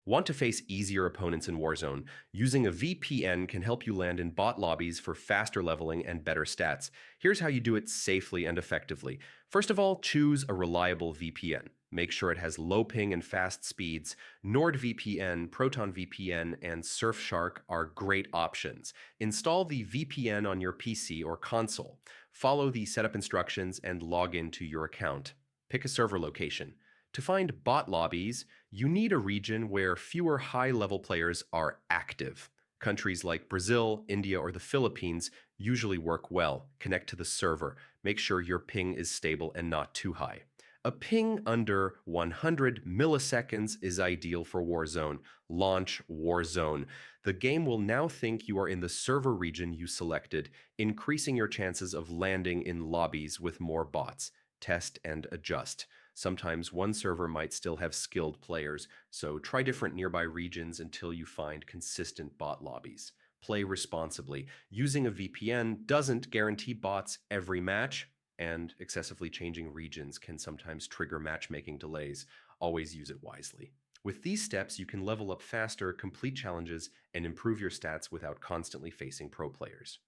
Want to face easier opponents in Warzone? Using a VPN can help you land in bot lobbies for faster leveling and better stats. Here's how you do it safely and effectively. First of all, choose a reliable VPN. Make sure it has low ping and fast speeds. NordVPN, Proton VPN, and Surfshark are great options. Install the VPN on your PC or console. Follow the setup instructions and log into your account. Pick a server location. To find bot lobbies, you need a region where fewer high-level players are active. Countries like Brazil, India, or the Philippines usually work well. Connect to the server. Make sure your ping is stable and not too high. A ping under 100 milliseconds is ideal for Warzone. Launch Warzone. The game will now think you are in the server region you selected, increasing your chances of landing in lobbies with more bots. Test and adjust. Sometimes one server might still have skilled players, so try different nearby regions until you find consistent bot lobbies. Play responsibly. Using a VPN doesn't guarantee bots every match, and excessively changing regions can sometimes trigger matchmaking delays. Always use it wisely. With these steps, you can level up faster, complete challenges, and improve your stats without constantly facing pro players.